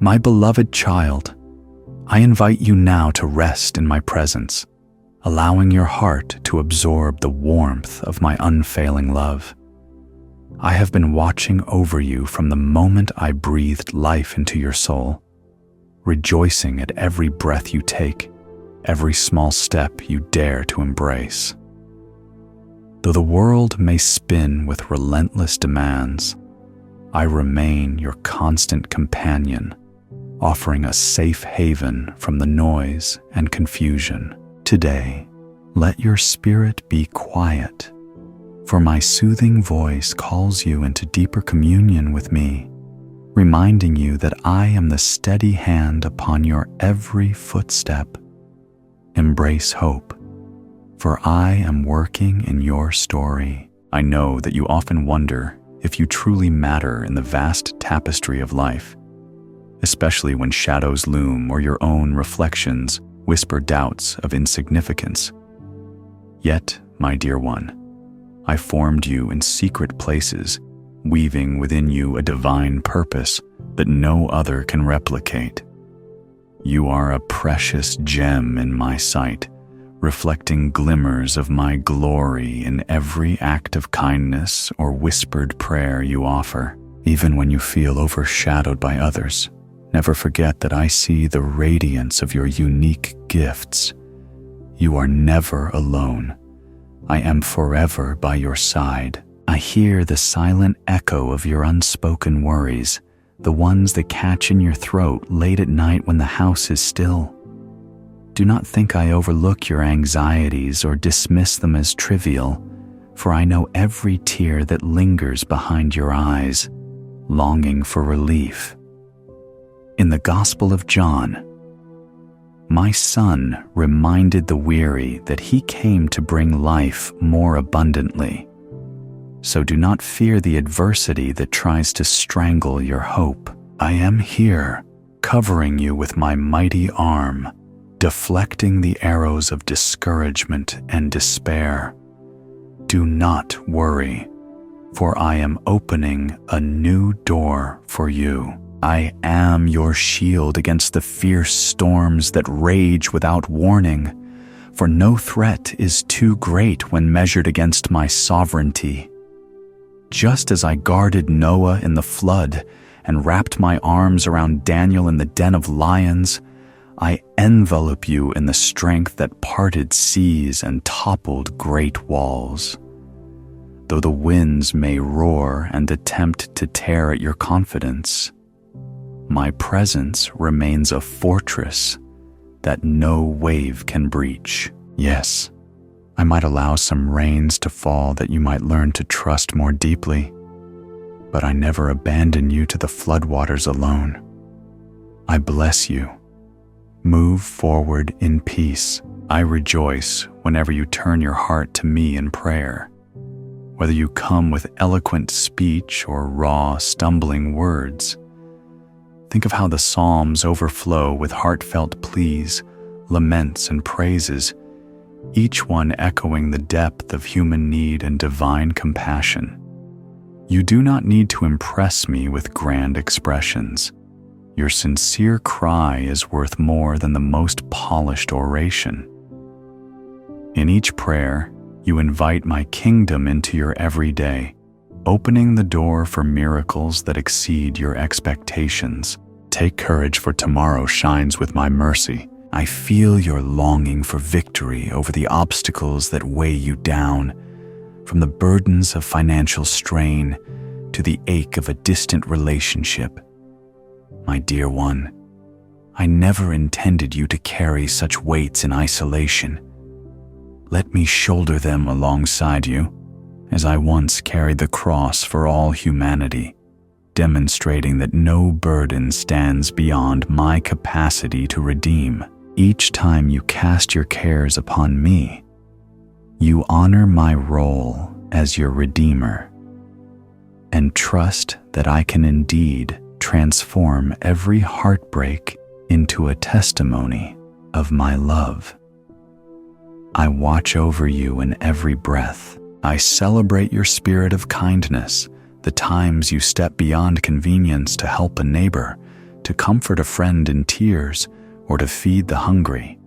My beloved child, I invite you now to rest in my presence, allowing your heart to absorb the warmth of my unfailing love. I have been watching over you from the moment I breathed life into your soul, rejoicing at every breath you take, every small step you dare to embrace. Though the world may spin with relentless demands, I remain your constant companion, offering a safe haven from the noise and confusion. Today, let your spirit be quiet, for my soothing voice calls you into deeper communion with me, reminding you that I am the steady hand upon your every footstep. Embrace hope, for I am working in your story. I know that you often wonder if you truly matter in the vast tapestry of life, especially when shadows loom or your own reflections whisper doubts of insignificance. Yet, my dear one, I formed you in secret places, weaving within you a divine purpose that no other can replicate. You are a precious gem in my sight, reflecting glimmers of my glory in every act of kindness or whispered prayer you offer. Even when you feel overshadowed by others, never forget that I see the radiance of your unique gifts. You are never alone. I am forever by your side. I hear the silent echo of your unspoken worries, the ones that catch in your throat late at night when the house is still. Do not think I overlook your anxieties or dismiss them as trivial, for I know every tear that lingers behind your eyes, longing for relief. In the Gospel of John, my Son reminded the weary that he came to bring life more abundantly. So do not fear the adversity that tries to strangle your hope. I am here, covering you with my mighty arm, deflecting the arrows of discouragement and despair. Do not worry, for I am opening a new door for you. I am your shield against the fierce storms that rage without warning, for no threat is too great when measured against my sovereignty. Just as I guarded Noah in the flood and wrapped my arms around Daniel in the den of lions, I envelop you in the strength that parted seas and toppled great walls. Though the winds may roar and attempt to tear at your confidence, my presence remains a fortress that no wave can breach. Yes, I might allow some rains to fall that you might learn to trust more deeply, but I never abandon you to the floodwaters alone. I bless you. Move forward in peace. I rejoice whenever you turn your heart to me in prayer. Whether you come with eloquent speech or raw, stumbling words, think of how the Psalms overflow with heartfelt pleas, laments, and praises, each one echoing the depth of human need and divine compassion. You do not need to impress me with grand expressions. Your sincere cry is worth more than the most polished oration. In each prayer, you invite my kingdom into your everyday, opening the door for miracles that exceed your expectations. Take courage, for tomorrow shines with my mercy. I feel your longing for victory over the obstacles that weigh you down, from the burdens of financial strain to the ache of a distant relationship. My dear one, I never intended you to carry such weights in isolation. Let me shoulder them alongside you, as I once carried the cross for all humanity, demonstrating that no burden stands beyond my capacity to redeem. Each time you cast your cares upon me, you honor my role as your Redeemer, and trust that I can indeed transform every heartbreak into a testimony of my love. I watch over you in every breath. I celebrate your spirit of kindness, the times you step beyond convenience to help a neighbor, to comfort a friend in tears, or to feed the hungry.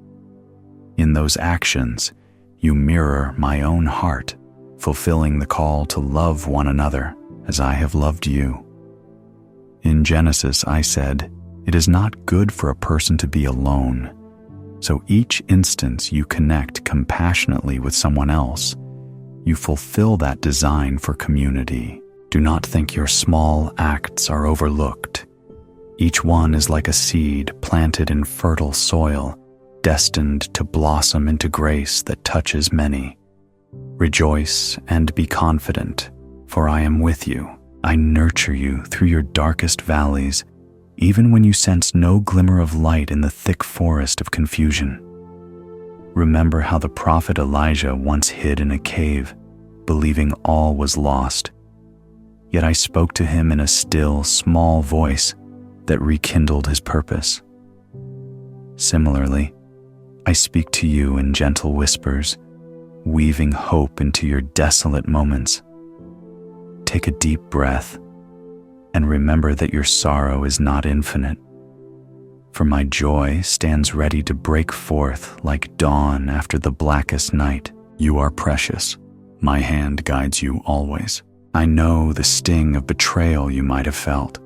In those actions, you mirror my own heart, fulfilling the call to love one another as I have loved you. In Genesis, I said, "It is not good for a person to be alone." So each instance you connect compassionately with someone else, you fulfill that design for community. Do not think your small acts are overlooked. Each one is like a seed planted in fertile soil, destined to blossom into grace that touches many. Rejoice and be confident, for I am with you. I nurture you through your darkest valleys, even when you sense no glimmer of light in the thick forest of confusion. Remember how the prophet Elijah once hid in a cave, believing all was lost. Yet I spoke to him in a still, small voice that rekindled his purpose. Similarly, I speak to you in gentle whispers, weaving hope into your desolate moments. Take a deep breath and remember that your sorrow is not infinite. For my joy stands ready to break forth like dawn after the blackest night. You are precious. My hand guides you always. I know the sting of betrayal you might have felt,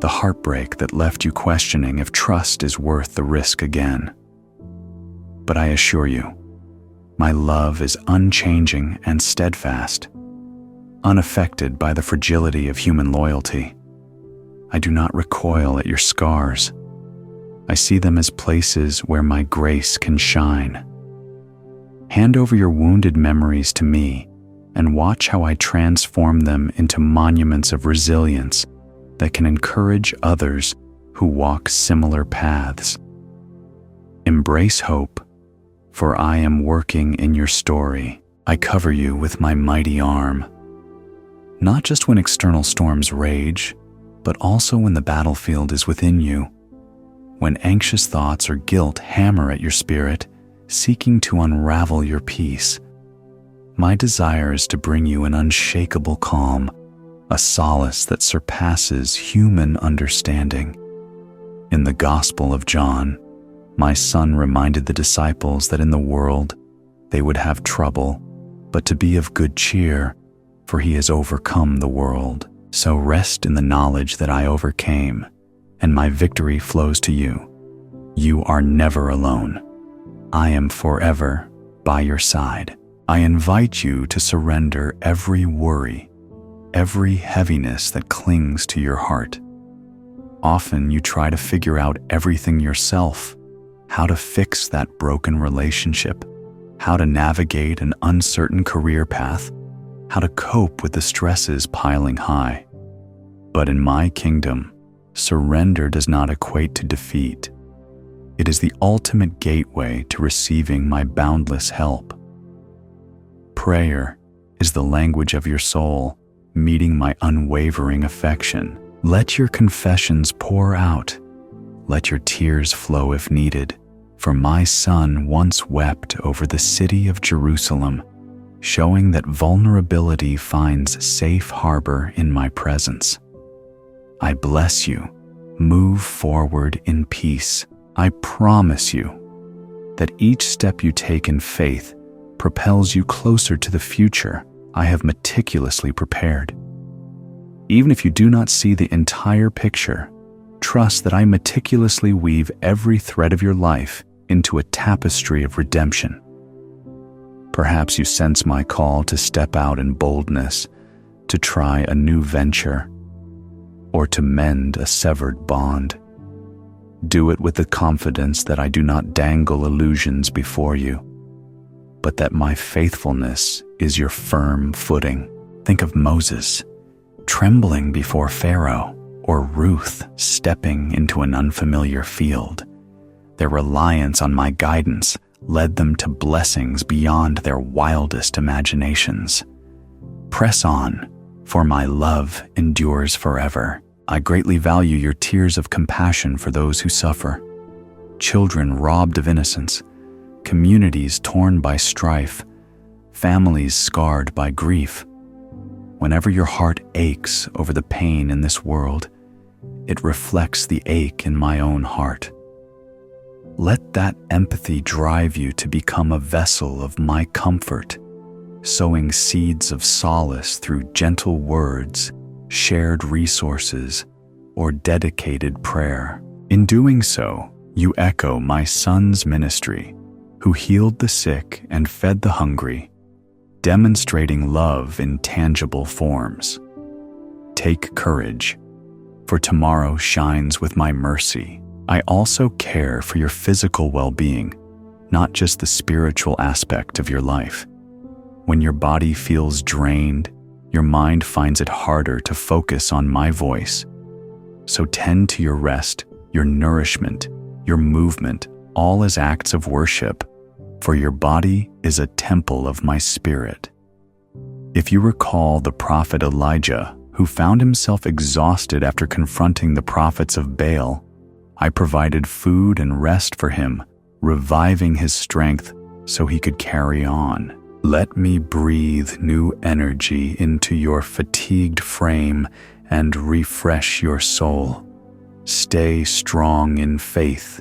the heartbreak that left you questioning if trust is worth the risk again. But I assure you, my love is unchanging and steadfast, unaffected by the fragility of human loyalty. I do not recoil at your scars. I see them as places where my grace can shine. Hand over your wounded memories to me and watch how I transform them into monuments of resilience that can encourage others who walk similar paths. Embrace hope, for I am working in your story. I cover you with my mighty arm. Not just when external storms rage, but also when the battlefield is within you. When anxious thoughts or guilt hammer at your spirit, seeking to unravel your peace, my desire is to bring you an unshakable calm, a solace that surpasses human understanding. In the Gospel of John, my son reminded the disciples that in the world they would have trouble, but to be of good cheer, for he has overcome the world. So rest in the knowledge that I overcame, and my victory flows to you. You are never alone. I am forever by your side. I invite you to surrender every worry, every heaviness that clings to your heart. Often you try to figure out everything yourself, how to fix that broken relationship, how to navigate an uncertain career path, how to cope with the stresses piling high. But in my kingdom, surrender does not equate to defeat. It is the ultimate gateway to receiving my boundless help. Prayer is the language of your soul, meeting my unwavering affection. Let your confessions pour out. Let your tears flow if needed, for my son once wept over the city of Jerusalem, showing that vulnerability finds safe harbor in my presence. I bless you. Move forward in peace. I promise you that each step you take in faith propels you closer to the future I have meticulously prepared. Even if you do not see the entire picture, trust that I meticulously weave every thread of your life into a tapestry of redemption. Perhaps you sense my call to step out in boldness, to try a new venture, or to mend a severed bond. Do it with the confidence that I do not dangle illusions before you, but that my faithfulness is your firm footing. Think of Moses, trembling before Pharaoh, or Ruth stepping into an unfamiliar field. Their reliance on my guidance led them to blessings beyond their wildest imaginations. Press on, for my love endures forever. I greatly value your tears of compassion for those who suffer. Children robbed of innocence, communities torn by strife, families scarred by grief. Whenever your heart aches over the pain in this world, it reflects the ache in my own heart. Let that empathy drive you to become a vessel of my comfort, sowing seeds of solace through gentle words, shared resources, or dedicated prayer. In doing so, you echo my Son's ministry, who healed the sick and fed the hungry, demonstrating love in tangible forms. Take courage, for tomorrow shines with my mercy. I also care for your physical well-being, not just the spiritual aspect of your life. When your body feels drained, your mind finds it harder to focus on my voice. So tend to your rest, your nourishment, your movement, all as acts of worship, for your body is a temple of my spirit. If you recall the prophet Elijah, who found himself exhausted after confronting the prophets of Baal, I provided food and rest for him, reviving his strength so he could carry on. Let me breathe new energy into your fatigued frame and refresh your soul. Stay strong in faith,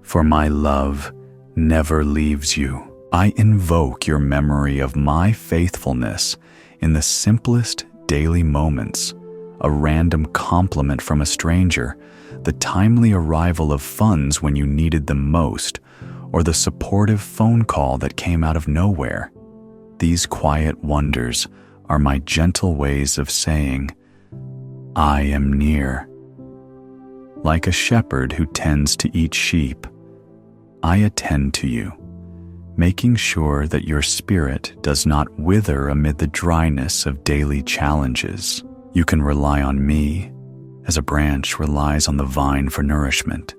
for my love never leaves you. I invoke your memory of my faithfulness in the simplest daily moments, a random compliment from a stranger, the timely arrival of funds when you needed them most, or the supportive phone call that came out of nowhere. These quiet wonders are my gentle ways of saying, I am near. Like a shepherd who tends to each sheep, I attend to you, making sure that your spirit does not wither amid the dryness of daily challenges. You can rely on me as a branch relies on the vine for nourishment.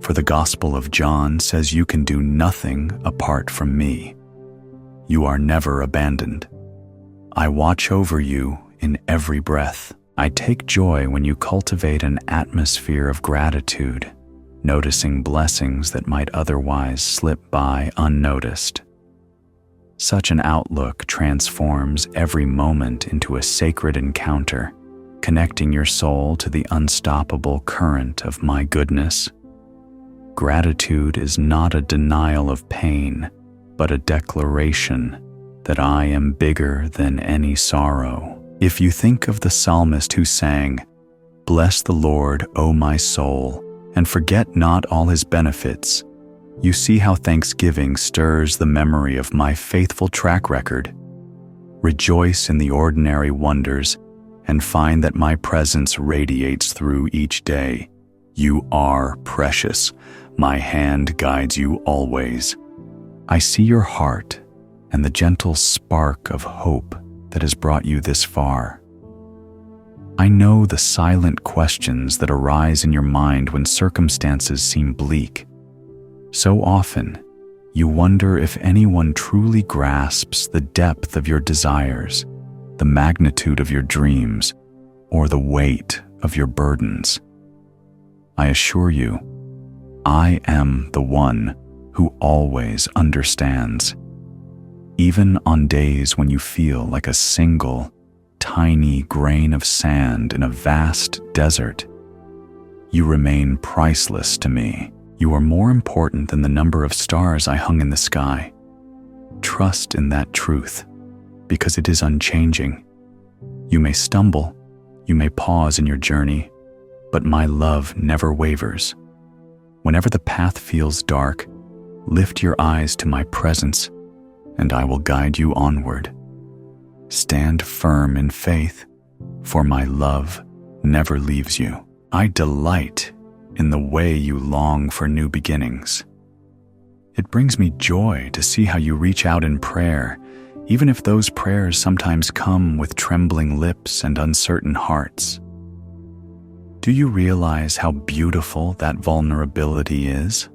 For the Gospel of John says you can do nothing apart from me. You are never abandoned. I watch over you in every breath. I take joy when you cultivate an atmosphere of gratitude, noticing blessings that might otherwise slip by unnoticed. Such an outlook transforms every moment into a sacred encounter, connecting your soul to the unstoppable current of my goodness. Gratitude is not a denial of pain, but a declaration that I am bigger than any sorrow. If you think of the psalmist who sang, "Bless the Lord, O my soul, and forget not all his benefits," you see how thanksgiving stirs the memory of my faithful track record. Rejoice in the ordinary wonders and find that my presence radiates through each day. You are precious. My hand guides you always. I see your heart and the gentle spark of hope that has brought you this far. I know the silent questions that arise in your mind when circumstances seem bleak. So often, you wonder if anyone truly grasps the depth of your desires, the magnitude of your dreams, or the weight of your burdens. I assure you, I am the one who always understands. Even on days when you feel like a single, tiny grain of sand in a vast desert, you remain priceless to me. You are more important than the number of stars I hung in the sky. Trust in that truth, because it is unchanging. You may stumble, you may pause in your journey, but my love never wavers. Whenever the path feels dark, lift your eyes to my presence, and I will guide you onward. Stand firm in faith, for my love never leaves you. I delight in the way you long for new beginnings. It brings me joy to see how you reach out in prayer, even if those prayers sometimes come with trembling lips and uncertain hearts. Do you realize how beautiful that vulnerability is?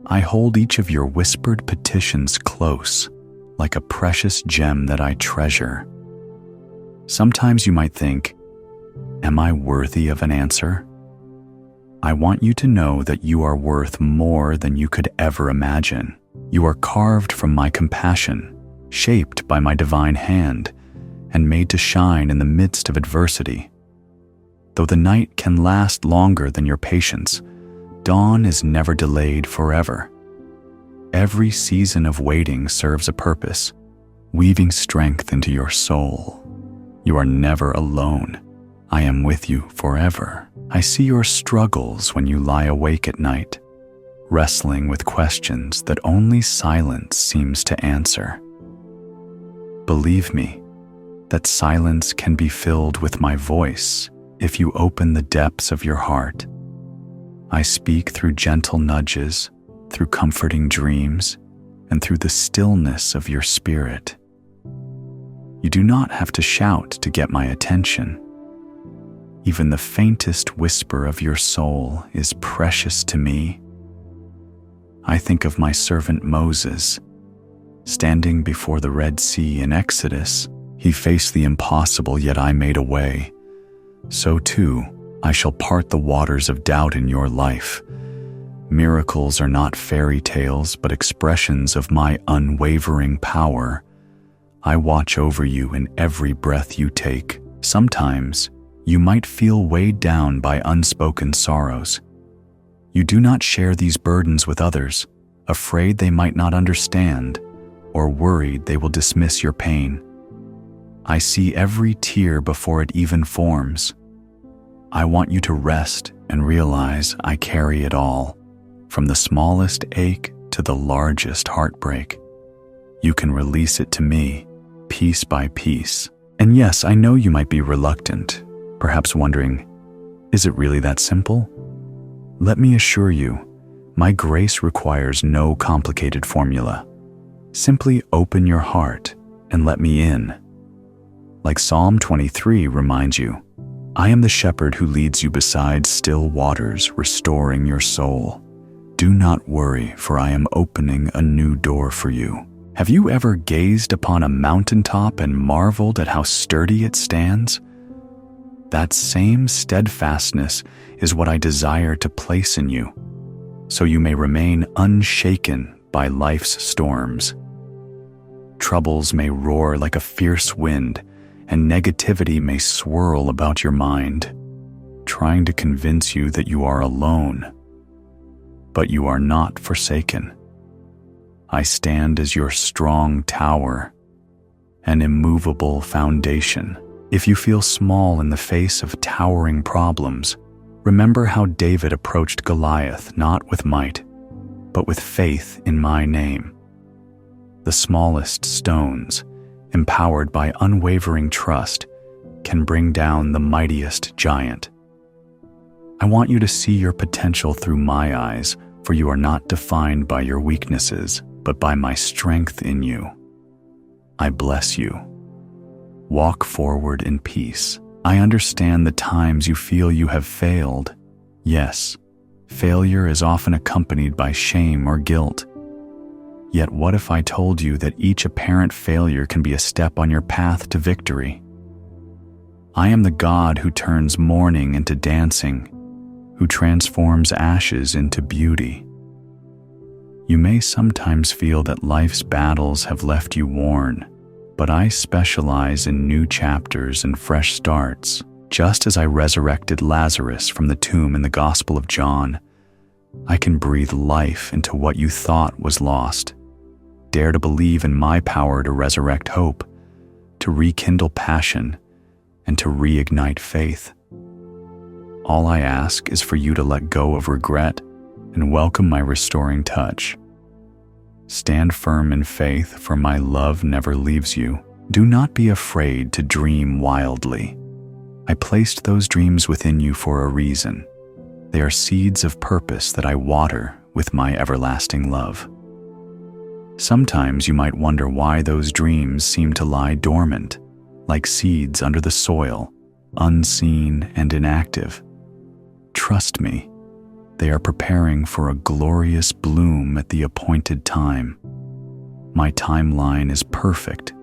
I hold each of your whispered petitions close, like a precious gem that I treasure. Sometimes you might think, am I worthy of an answer? I want you to know that you are worth more than you could ever imagine. You are carved from my compassion, shaped by my divine hand, and made to shine in the midst of adversity. Though the night can last longer than your patience, dawn is never delayed forever. Every season of waiting serves a purpose, weaving strength into your soul. You are never alone. I am with you forever. I see your struggles when you lie awake at night, wrestling with questions that only silence seems to answer. Believe me, that silence can be filled with my voice if you open the depths of your heart. I speak through gentle nudges, through comforting dreams, and through the stillness of your spirit. You do not have to shout to get my attention. Even the faintest whisper of your soul is precious to me. I think of my servant Moses. Standing before the Red Sea in Exodus, he faced the impossible, yet I made a way. So too, I shall part the waters of doubt in your life. Miracles are not fairy tales, but expressions of my unwavering power. I watch over you in every breath you take. Sometimes, you might feel weighed down by unspoken sorrows. You do not share these burdens with others, afraid they might not understand, or worried they will dismiss your pain. I see every tear before it even forms. I want you to rest and realize I carry it all, from the smallest ache to the largest heartbreak. You can release it to me, piece by piece. And yes, I know you might be reluctant, perhaps wondering, is it really that simple? Let me assure you, my grace requires no complicated formula. Simply open your heart and let me in. Like Psalm 23 reminds you, I am the shepherd who leads you beside still waters, restoring your soul. Do not worry, for I am opening a new door for you. Have you ever gazed upon a mountaintop and marveled at how sturdy it stands? That same steadfastness is what I desire to place in you, so you may remain unshaken by life's storms. Troubles may roar like a fierce wind, and negativity may swirl about your mind, trying to convince you that you are alone. But you are not forsaken. I stand as your strong tower, an immovable foundation. If you feel small in the face of towering problems, remember how David approached Goliath not with might, but with faith in my name. The smallest stones, empowered by unwavering trust, can bring down the mightiest giant. I want you to see your potential through my eyes, for you are not defined by your weaknesses, but by my strength in you. I bless you. Walk forward in peace. I understand the times you feel you have failed. Yes, failure is often accompanied by shame or guilt. Yet what if I told you that each apparent failure can be a step on your path to victory? I am the God who turns mourning into dancing, who transforms ashes into beauty. You may sometimes feel that life's battles have left you worn, but I specialize in new chapters and fresh starts. Just as I resurrected Lazarus from the tomb in the Gospel of John, I can breathe life into what you thought was lost. Dare to believe in my power to resurrect hope, to rekindle passion, and to reignite faith. All I ask is for you to let go of regret and welcome my restoring touch. Stand firm in faith, for my love never leaves you. Do not be afraid to dream wildly. I placed those dreams within you for a reason. They are seeds of purpose that I water with my everlasting love. Sometimes you might wonder why those dreams seem to lie dormant, like seeds under the soil, unseen and inactive. Trust me, they are preparing for a glorious bloom at the appointed time. My timeline is perfect,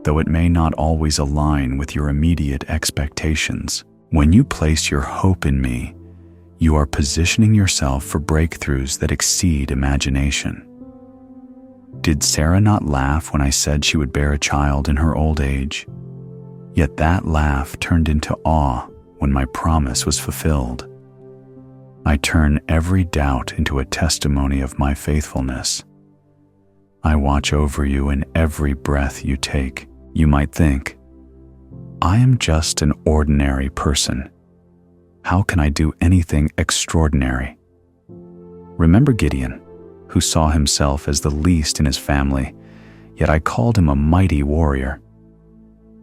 though it may not always align with your immediate expectations. When you place your hope in me, you are positioning yourself for breakthroughs that exceed imagination. Did Sarah not laugh when I said she would bear a child in her old age? Yet that laugh turned into awe when my promise was fulfilled. I turn every doubt into a testimony of my faithfulness. I watch over you in every breath you take. You might think, I am just an ordinary person. How can I do anything extraordinary? Remember Gideon, who saw himself as the least in his family, yet I called him a mighty warrior.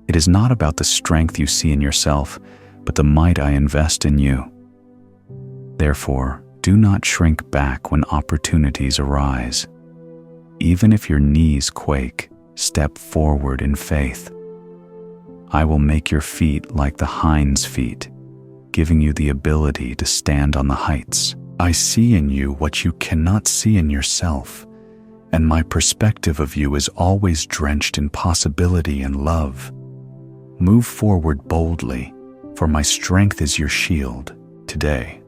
It is not about the strength you see in yourself, but the might I invest in you. Therefore, do not shrink back when opportunities arise. Even if your knees quake, step forward in faith. I will make your feet like the hind's feet, giving you the ability to stand on the heights. I see in you what you cannot see in yourself, and my perspective of you is always drenched in possibility and love. Move forward boldly, for my strength is your shield. Today,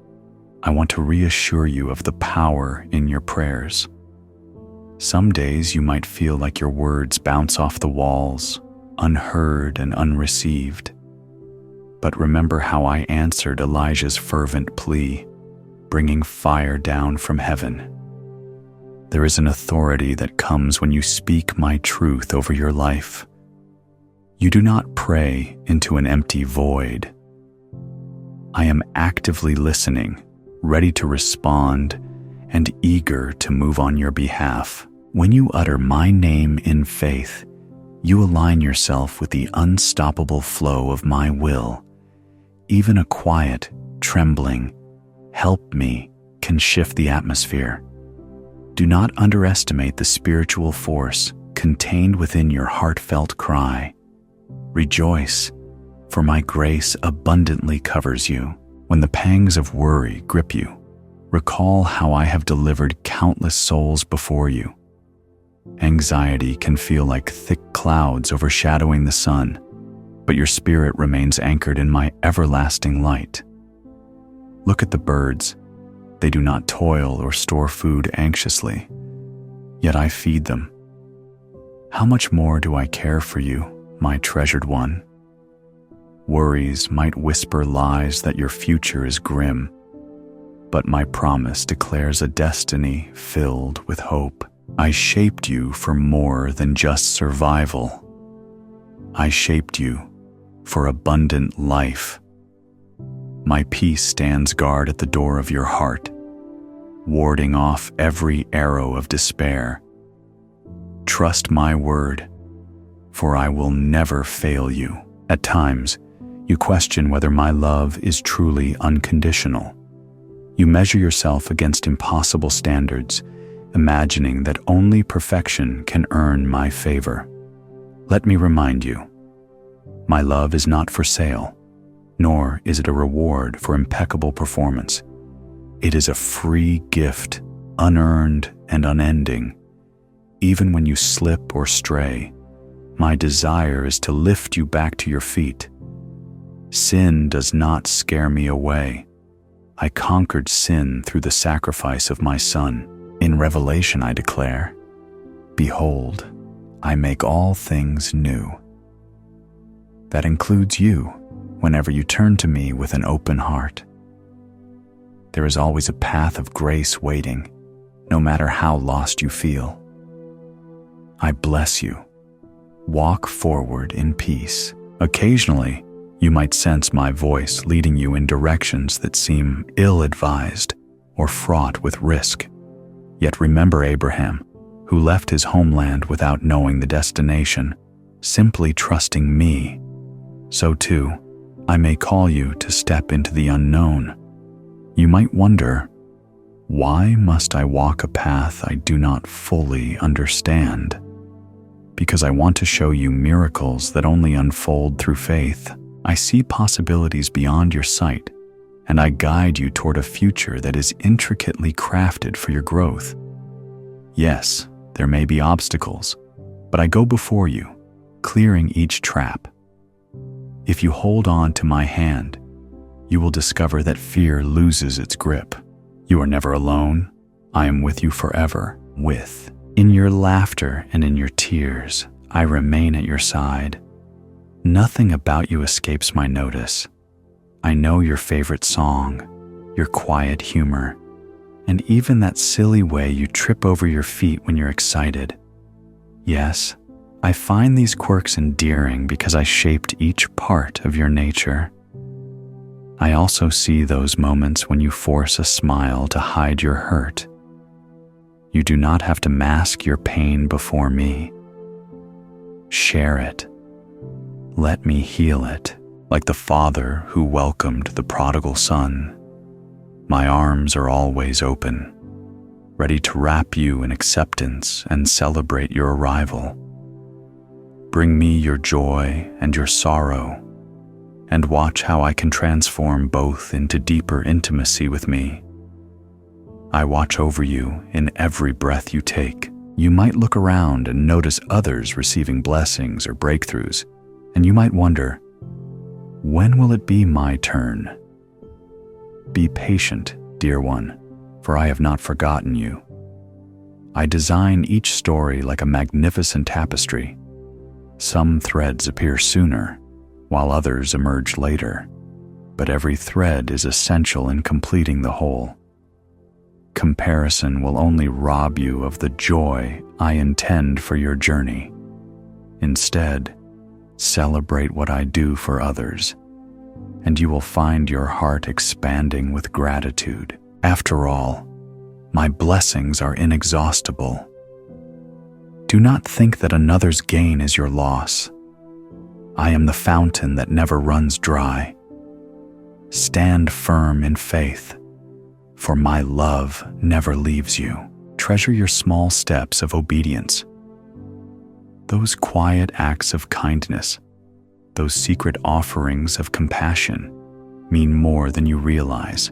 I want to reassure you of the power in your prayers. Some days you might feel like your words bounce off the walls, unheard and unreceived. But remember how I answered Elijah's fervent plea, bringing fire down from heaven. There is an authority that comes when you speak my truth over your life. You do not pray into an empty void. I am actively listening, ready to respond, and eager to move on your behalf. When you utter my name in faith, you align yourself with the unstoppable flow of my will. Even a quiet, trembling, "Help me," can shift the atmosphere. Do not underestimate the spiritual force contained within your heartfelt cry. Rejoice, for my grace abundantly covers you. When the pangs of worry grip you, recall how I have delivered countless souls before you. Anxiety can feel like thick clouds overshadowing the sun, but your spirit remains anchored in my everlasting light. Look at the birds. They do not toil or store food anxiously, yet I feed them. How much more do I care for you, my treasured one? Worries might whisper lies that your future is grim, but my promise declares a destiny filled with hope. I shaped you for more than just survival. I shaped you for abundant life. My peace stands guard at the door of your heart, warding off every arrow of despair. Trust my word, for I will never fail you. At times, you question whether my love is truly unconditional. You measure yourself against impossible standards, imagining that only perfection can earn my favor. Let me remind you, my love is not for sale, nor is it a reward for impeccable performance. It is a free gift, unearned and unending. Even when you slip or stray, my desire is to lift you back to your feet. Sin does not scare me away. I conquered sin through the sacrifice of my Son. In Revelation I declare, "Behold, I make all things new." That includes you whenever you turn to me with an open heart. There is always a path of grace waiting, no matter how lost you feel. I bless you. Walk forward in peace. Occasionally, you might sense my voice leading you in directions that seem ill-advised or fraught with risk. Yet remember Abraham, who left his homeland without knowing the destination, simply trusting me. So too, I may call you to step into the unknown. You might wonder, why must I walk a path I do not fully understand? Because I want to show you miracles that only unfold through faith. I see possibilities beyond your sight, and I guide you toward a future that is intricately crafted for your growth. Yes, there may be obstacles, but I go before you, clearing each trap. If you hold on to my hand, you will discover that fear loses its grip. You are never alone. I am with you forever. In your laughter and in your tears, I remain at your side. Nothing about you escapes my notice. I know your favorite song, your quiet humor, and even that silly way you trip over your feet when you're excited. Yes, I find these quirks endearing because I shaped each part of your nature. I also see those moments when you force a smile to hide your hurt. You do not have to mask your pain before me. Share it. Let me heal it, like the father who welcomed the prodigal son. My arms are always open, ready to wrap you in acceptance and celebrate your arrival. Bring me your joy and your sorrow, and watch how I can transform both into deeper intimacy with me. I watch over you in every breath you take. You might look around and notice others receiving blessings or breakthroughs, and you might wonder, when will it be my turn? Be patient, dear one, for I have not forgotten you. I design each story like a magnificent tapestry. Some threads appear sooner, while others emerge later, but every thread is essential in completing the whole. Comparison will only rob you of the joy I intend for your journey. Instead, celebrate what I do for others, and you will find your heart expanding with gratitude. After all, my blessings are inexhaustible. Do not think that another's gain is your loss. I am the fountain that never runs dry. Stand firm in faith, for my love never leaves you. Treasure your small steps of obedience. Those quiet acts of kindness, those secret offerings of compassion, mean more than you realize.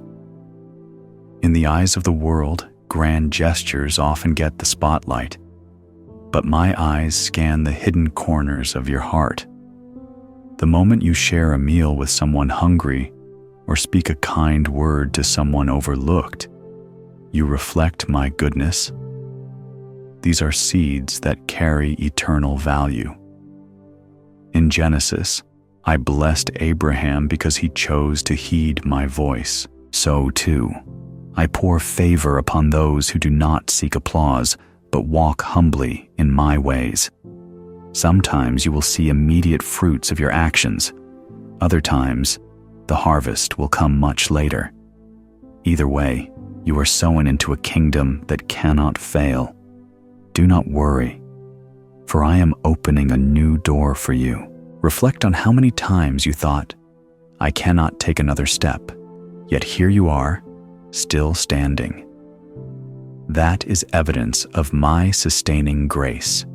In the eyes of the world, grand gestures often get the spotlight, but my eyes scan the hidden corners of your heart. The moment you share a meal with someone hungry or speak a kind word to someone overlooked, you reflect my goodness. These are seeds that carry eternal value. In Genesis, I blessed Abraham because he chose to heed my voice. So too, I pour favor upon those who do not seek applause, but walk humbly in my ways. Sometimes you will see immediate fruits of your actions. Other times, the harvest will come much later. Either way, you are sown into a kingdom that cannot fail. Do not worry, for I am opening a new door for you. Reflect on how many times you thought, I cannot take another step, yet here you are, still standing. That is evidence of my sustaining grace.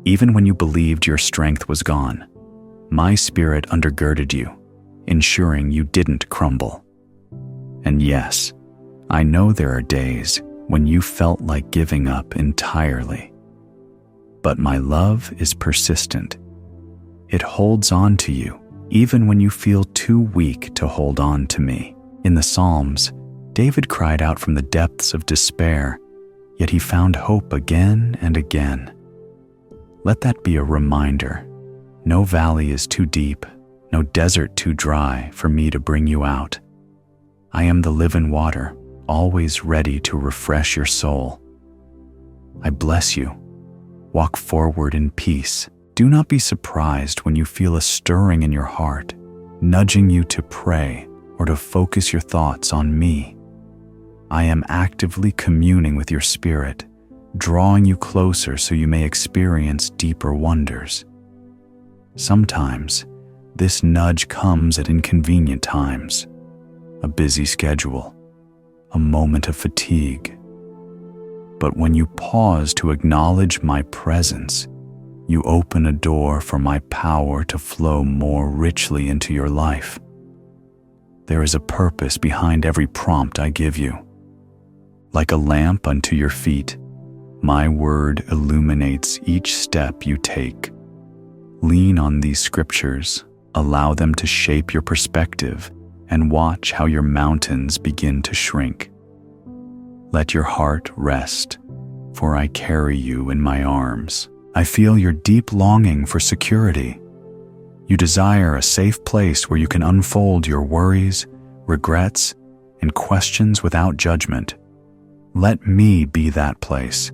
Even when you believed your strength was gone, my spirit undergirded you, ensuring you didn't crumble. And yes, I know there are days when you felt like giving up entirely. But my love is persistent. It holds on to you, even when you feel too weak to hold on to me. In the Psalms, David cried out from the depths of despair, yet he found hope again and again. Let that be a reminder. No valley is too deep, no desert too dry for me to bring you out. I am the living water, always ready to refresh your soul. I bless you. Walk forward in peace. Do not be surprised when you feel a stirring in your heart, nudging you to pray or to focus your thoughts on me. I am actively communing with your spirit, drawing you closer so you may experience deeper wonders. Sometimes, this nudge comes at inconvenient times, a busy schedule, a moment of fatigue. But when you pause to acknowledge my presence, you open a door for my power to flow more richly into your life. There is a purpose behind every prompt I give you. Like a lamp unto your feet, my word illuminates each step you take. Lean on these scriptures, allow them to shape your perspective, and watch how your mountains begin to shrink. Let your heart rest, for I carry you in my arms. I feel your deep longing for security. You desire a safe place where you can unfold your worries, regrets, and questions without judgment. Let me be that place.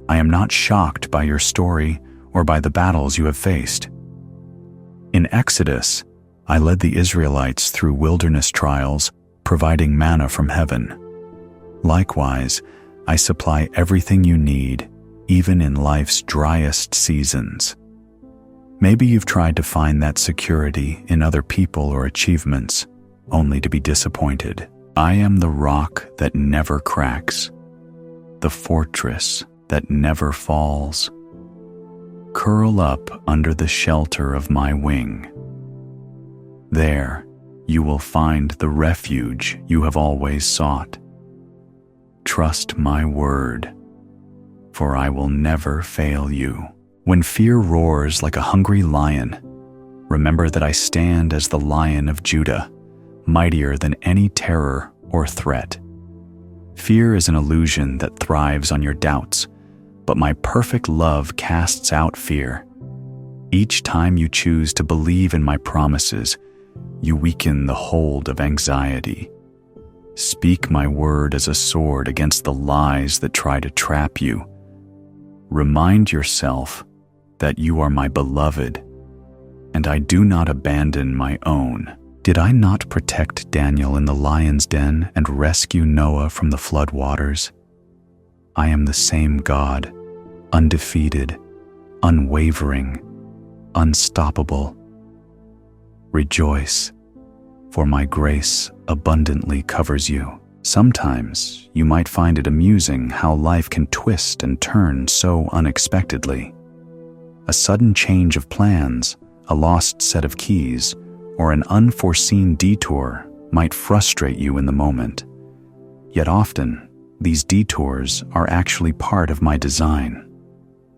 I am not shocked by your story or by the battles you have faced. In Exodus, I led the Israelites through wilderness trials, providing manna from heaven. Likewise, I supply everything you need, even in life's driest seasons. Maybe you've tried to find that security in other people or achievements, only to be disappointed. I am the rock that never cracks, the fortress that never falls. Curl up under the shelter of my wing. There, you will find the refuge you have always sought. Trust my word, for I will never fail you. When fear roars like a hungry lion, remember that I stand as the Lion of Judah, mightier than any terror or threat. Fear is an illusion that thrives on your doubts, but my perfect love casts out fear. Each time you choose to believe in my promises, you weaken the hold of anxiety. Speak my word as a sword against the lies that try to trap you. Remind yourself that you are my beloved, and I do not abandon my own. Did I not protect Daniel in the lion's den and rescue Noah from the flood waters? I am the same God, undefeated, unwavering, unstoppable. Rejoice, for my grace abundantly covers you. Sometimes you might find it amusing how life can twist and turn so unexpectedly. A sudden change of plans, a lost set of keys, or an unforeseen detour might frustrate you in the moment. Yet often, these detours are actually part of my design.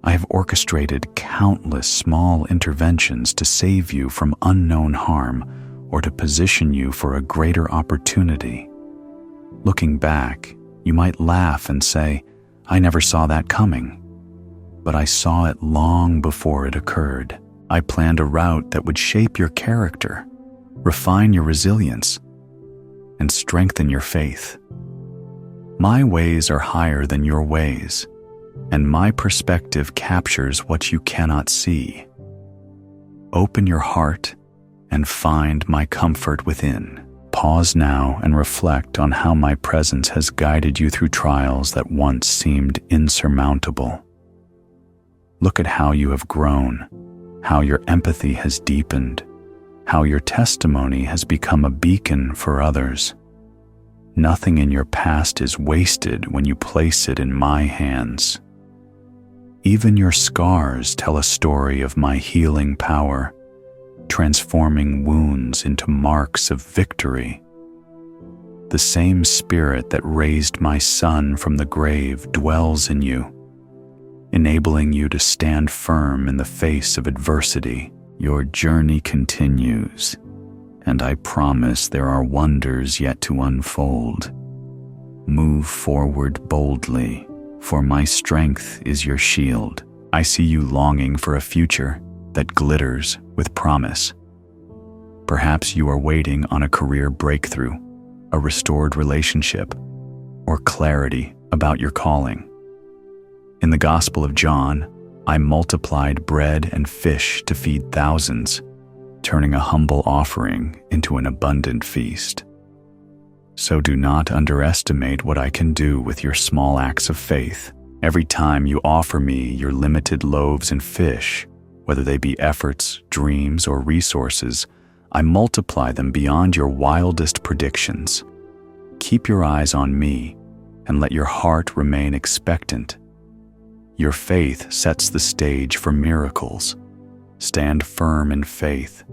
I have orchestrated countless small interventions to save you from unknown harm or to position you for a greater opportunity. Looking back, you might laugh and say, "I never saw that coming." But I saw it long before it occurred. I planned a route that would shape your character, refine your resilience, and strengthen your faith. My ways are higher than your ways, and my perspective captures what you cannot see. Open your heart and find my comfort within. Pause now and reflect on how my presence has guided you through trials that once seemed insurmountable. Look at how you have grown, how your empathy has deepened, how your testimony has become a beacon for others. Nothing in your past is wasted when you place it in my hands. Even your scars tell a story of my healing power, transforming wounds into marks of victory. The same Spirit that raised my son from the grave dwells in you, enabling you to stand firm in the face of adversity. Your journey continues, and I promise there are wonders yet to unfold. Move forward boldly, for my strength is your shield. I see you longing for a future that glitters with promise. Perhaps you are waiting on a career breakthrough, a restored relationship, or clarity about your calling. In the Gospel of John, I multiplied bread and fish to feed thousands, turning a humble offering into an abundant feast. So do not underestimate what I can do with your small acts of faith. Every time you offer me your limited loaves and fish, whether they be efforts, dreams, or resources, I multiply them beyond your wildest predictions. Keep your eyes on me and let your heart remain expectant. Your faith sets the stage for miracles. Stand firm in faith,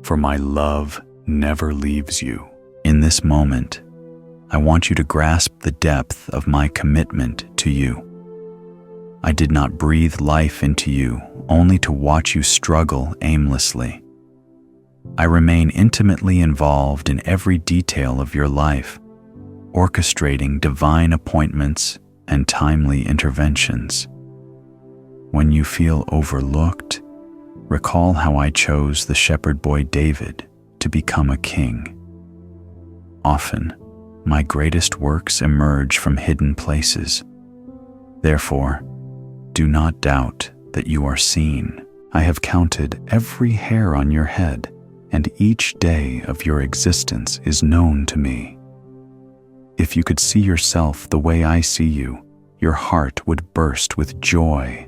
for my love never leaves you. In this moment, I want you to grasp the depth of my commitment to you. I did not breathe life into you only to watch you struggle aimlessly. I remain intimately involved in every detail of your life, orchestrating divine appointments and timely interventions. When you feel overlooked, Recall how I chose the shepherd boy David to become a king. Often, my greatest works emerge from hidden places. Therefore, do not doubt that you are seen. I have counted every hair on your head, and each day of your existence is known to me. If you could see yourself the way I see you, your heart would burst with joy.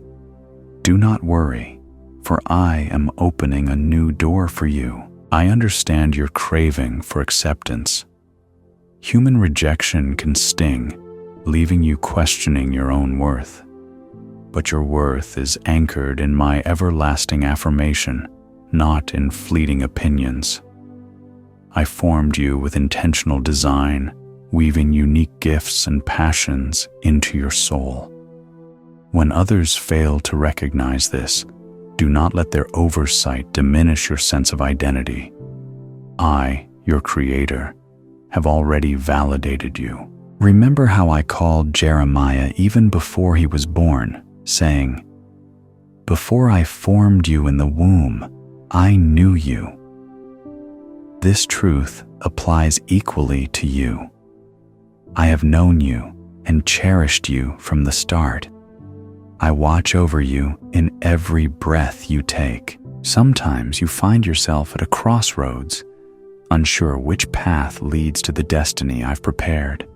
Do not worry, for I am opening a new door for you. I understand your craving for acceptance. Human rejection can sting, leaving you questioning your own worth. But your worth is anchored in my everlasting affirmation, not in fleeting opinions. I formed you with intentional design, weaving unique gifts and passions into your soul. When others fail to recognize this, do not let their oversight diminish your sense of identity. I, your Creator, have already validated you. Remember how I called Jeremiah even before he was born, saying, "Before I formed you in the womb, I knew you." This truth applies equally to you. I have known you and cherished you from the start. I watch over you in every breath you take. Sometimes you find yourself at a crossroads, unsure which path leads to the destiny I've prepared.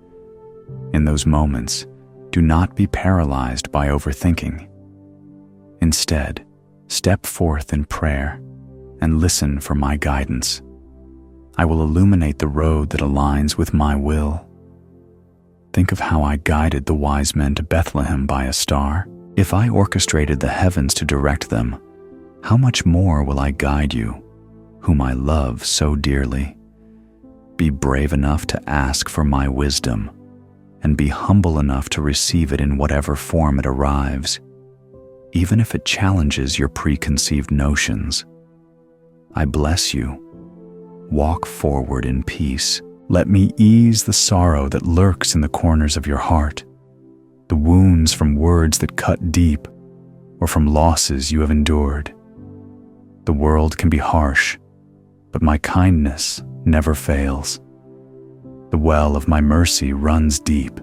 In those moments, do not be paralyzed by overthinking. Instead, step forth in prayer and listen for my guidance. I will illuminate the road that aligns with my will. Think of how I guided the wise men to Bethlehem by a star. If I orchestrated the heavens to direct them, how much more will I guide you, whom I love so dearly? Be brave enough to ask for my wisdom, and be humble enough to receive it in whatever form it arrives, even if it challenges your preconceived notions. I bless you. Walk forward in peace. Let me ease the sorrow that lurks in the corners of your heart, the wounds from words that cut deep, or from losses you have endured. The world can be harsh, but my kindness never fails. The well of my mercy runs deep,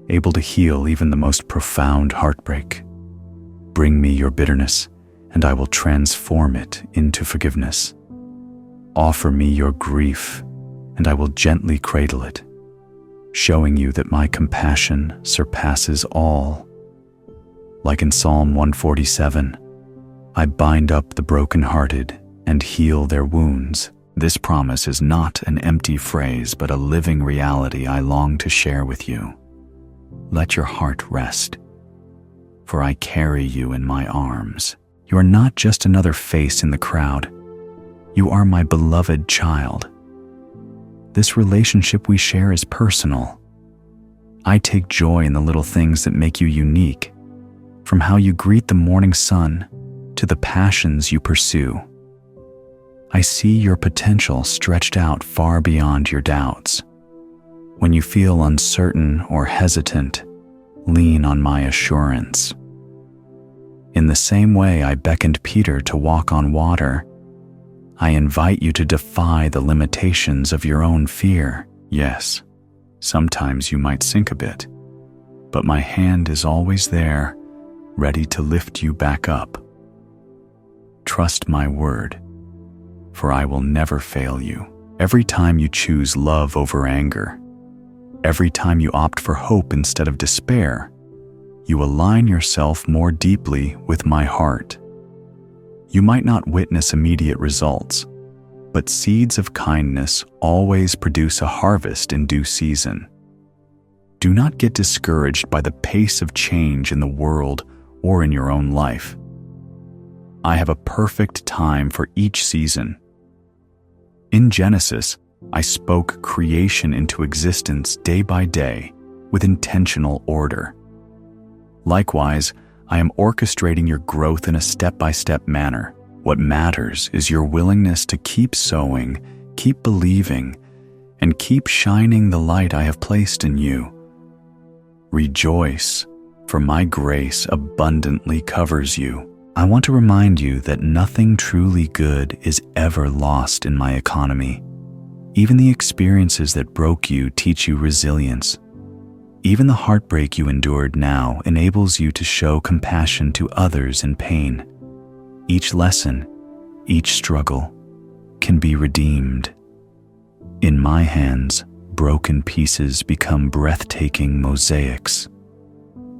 able to heal even the most profound heartbreak. Bring me your bitterness, and I will transform it into forgiveness. Offer me your grief, and I will gently cradle it, showing you that my compassion surpasses all. Like in Psalm 147, I bind up the brokenhearted and heal their wounds. This promise is not an empty phrase, but a living reality I long to share with you. Let your heart rest, for I carry you in my arms. You are not just another face in the crowd. You are my beloved child. This relationship we share is personal. I take joy in the little things that make you unique, from how you greet the morning sun to the passions you pursue. I see your potential stretched out far beyond your doubts. When you feel uncertain or hesitant, lean on my assurance. In the same way I beckoned Peter to walk on water, I invite you to defy the limitations of your own fear. Yes, sometimes you might sink a bit, but my hand is always there, ready to lift you back up. Trust my word, for I will never fail you. Every time you choose love over anger, every time you opt for hope instead of despair, you align yourself more deeply with my heart. You might not witness immediate results, but seeds of kindness always produce a harvest in due season. Do not get discouraged by the pace of change in the world or in your own life. I have a perfect time for each season. In Genesis, I spoke creation into existence day by day with intentional order. Likewise, I am orchestrating your growth in a step-by-step manner. What matters is your willingness to keep sowing, keep believing, and keep shining the light I have placed in you. Rejoice, for my grace abundantly covers you. I want to remind you that nothing truly good is ever lost in my economy. Even the experiences that broke you teach you resilience. Even the heartbreak you endured now enables you to show compassion to others in pain. Each lesson, each struggle, can be redeemed. In my hands, broken pieces become breathtaking mosaics.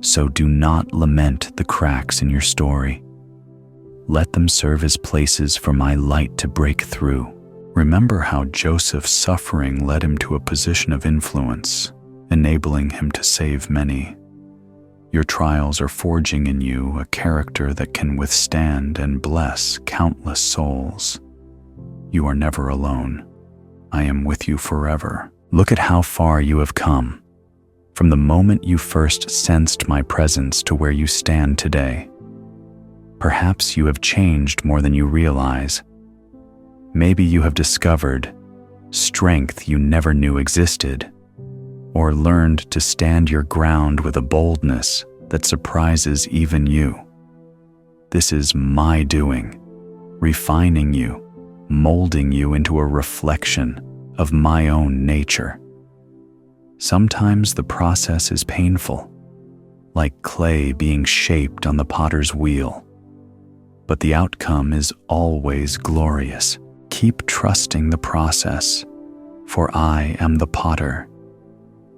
So do not lament the cracks in your story. Let them serve as places for my light to break through. Remember how Joseph's suffering led him to a position of influence, enabling him to save many. Your trials are forging in you a character that can withstand and bless countless souls. You are never alone. I am with you forever. Look at how far you have come, from the moment you first sensed my presence to where you stand today. Perhaps you have changed more than you realize. Maybe you have discovered strength you never knew existed, or learned to stand your ground with a boldness that surprises even you. This is my doing, refining you, molding you into a reflection of my own nature. Sometimes the process is painful, like clay being shaped on the potter's wheel. But the outcome is always glorious. Keep trusting the process, for I am the potter,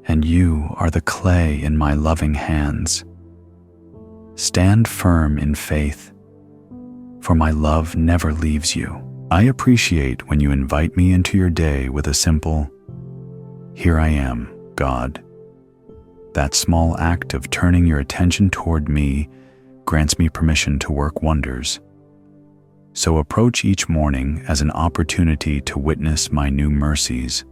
and you are the clay in my loving hands. Stand firm in faith, for my love never leaves you. I appreciate when you invite me into your day with a simple, "Here I am, God." That small act of turning your attention toward me grants me permission to work wonders. So approach each morning as an opportunity to witness my new mercies.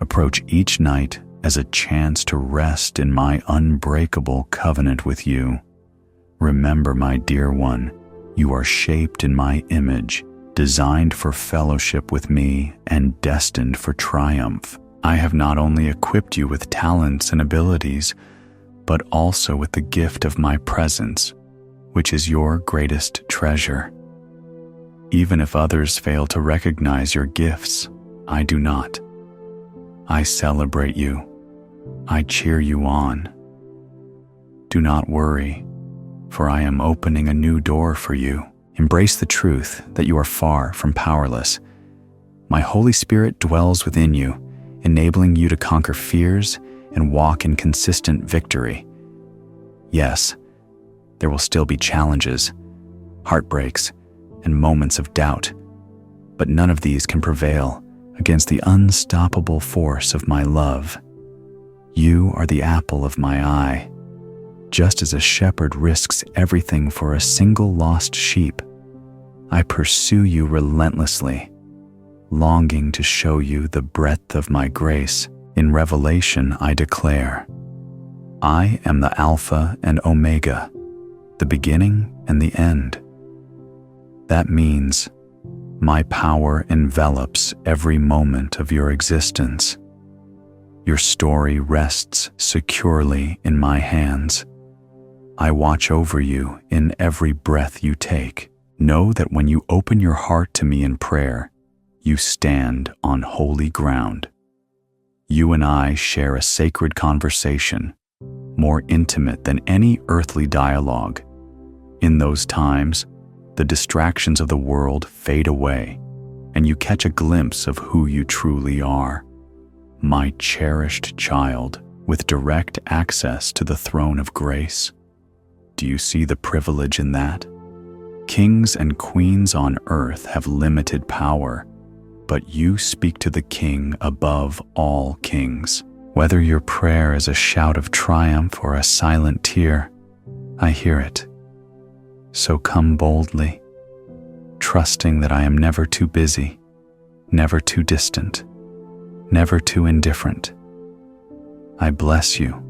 Approach each night as a chance to rest in my unbreakable covenant with you. Remember, my dear one, you are shaped in my image, designed for fellowship with me, and destined for triumph. I have not only equipped you with talents and abilities, but also with the gift of my presence, which is your greatest treasure. Even if others fail to recognize your gifts, I do not. I celebrate you. I cheer you on. Do not worry, for I am opening a new door for you. Embrace the truth that you are far from powerless. My Holy Spirit dwells within you, enabling you to conquer fears and walk in consistent victory. Yes, there will still be challenges, heartbreaks, and moments of doubt, but none of these can prevail against the unstoppable force of my love. You are the apple of my eye. Just as a shepherd risks everything for a single lost sheep, I pursue you relentlessly, longing to show you the breadth of my grace. In Revelation, I declare, I am the Alpha and Omega, the beginning and the end. That means my power envelops every moment of your existence. Your story rests securely in my hands. I watch over you in every breath you take. Know that when you open your heart to me in prayer, you stand on holy ground. You and I share a sacred conversation, more intimate than any earthly dialogue. In those times, the distractions of the world fade away, and you catch a glimpse of who you truly are. My cherished child, with direct access to the throne of grace. Do you see the privilege in that? Kings and queens on earth have limited power, but you speak to the King above all kings. Whether your prayer is a shout of triumph or a silent tear, I hear it. So come boldly, trusting that I am never too busy, never too distant, never too indifferent. I bless you.